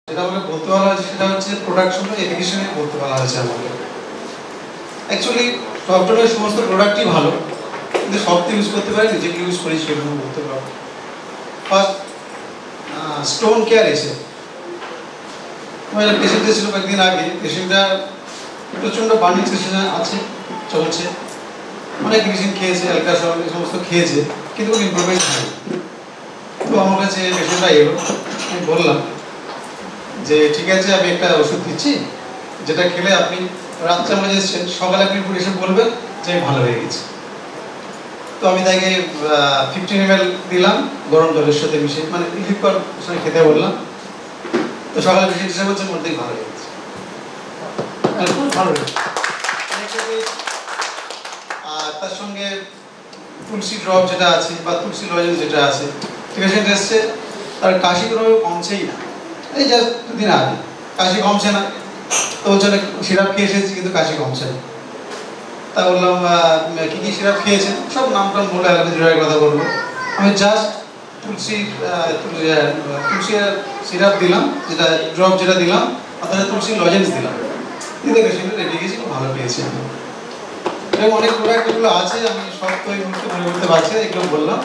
যেটা আমাকে বলতে বলা হয়েছে সেটা হচ্ছে প্রোডাকশন এফিশিয়েন্ট বলতে বলা হয়েছে আমাকে। অ্যাকচুয়ালি ডক্টরের সমস্ত প্রোডাক্টই ভালো, কিন্তু সব তো ইউজ করতে পারি, যেগুলো ইউজ করি সেগুলো বলতে পারবো। ফার্স্ট স্টোন কেয়ার এসে আমার পেশেন্ট ছিল কয়েকদিন আগে। পেশেন্টটা প্রচণ্ড বার্নিং সেশনে আছে, চলছে, অনেক মেডিসিন খেয়েছে, অ্যালকাসল এই সমস্ত খেয়েছে, কিন্তু কোনো ইমপ্রুভমেন্ট হয়নি। তো আমার কাছে পেশেন্টটা এলো, আমি বললাম যে ঠিক আছে, আমি একটা ওষুধ দিচ্ছি, যেটা খেলে আপনি রাত্রে আমরা এসেছেন, সকালে আপনি এসে বলবেন যে আমি ভালো হয়ে গেছি। তো আমি তাকে 15 ml দিলাম গরম জলের সাথে মিশিয়ে, মানে লিকুইড সঙ্গে খেতে বললাম। তো সকালে পেশেন্ট হিসেবে বলছে মধ্যেই ভালো হয়ে গেছে, খুব ভালো হয়েছে। আর তার সঙ্গে তুলসী ড্রপ যেটা আছে বা তুলসী লজেন্স যেটা আছে, পেশেন্ট এসছে, তার কাশি কোনো কমছেই না, এই জাস্ট দুদিন আগে কাশি কমছে না। তো বলছে সিরাপ খেয়ে এসেছি কিন্তু কাশি কমছে না। তা বললাম কী কী সিরাপ খেয়েছেন, সব নামটা বলে আলাদা জোড়ার কথা বলবো। আমি জাস্ট তুলসী সিরাপ দিলাম, যেটা ড্রপ যেটা দিলাম, অর্থাৎ তুলসী লজেন্স দিলাম, দিতে পেশেন্টের রেডি গেছি, খুব ভালো পেয়েছি আমি। এরকম অনেক প্রোডাক্ট এগুলো আছে, আমি সব তো এই মুহূর্তে মনে করতে পারছি, এগুলো বললাম।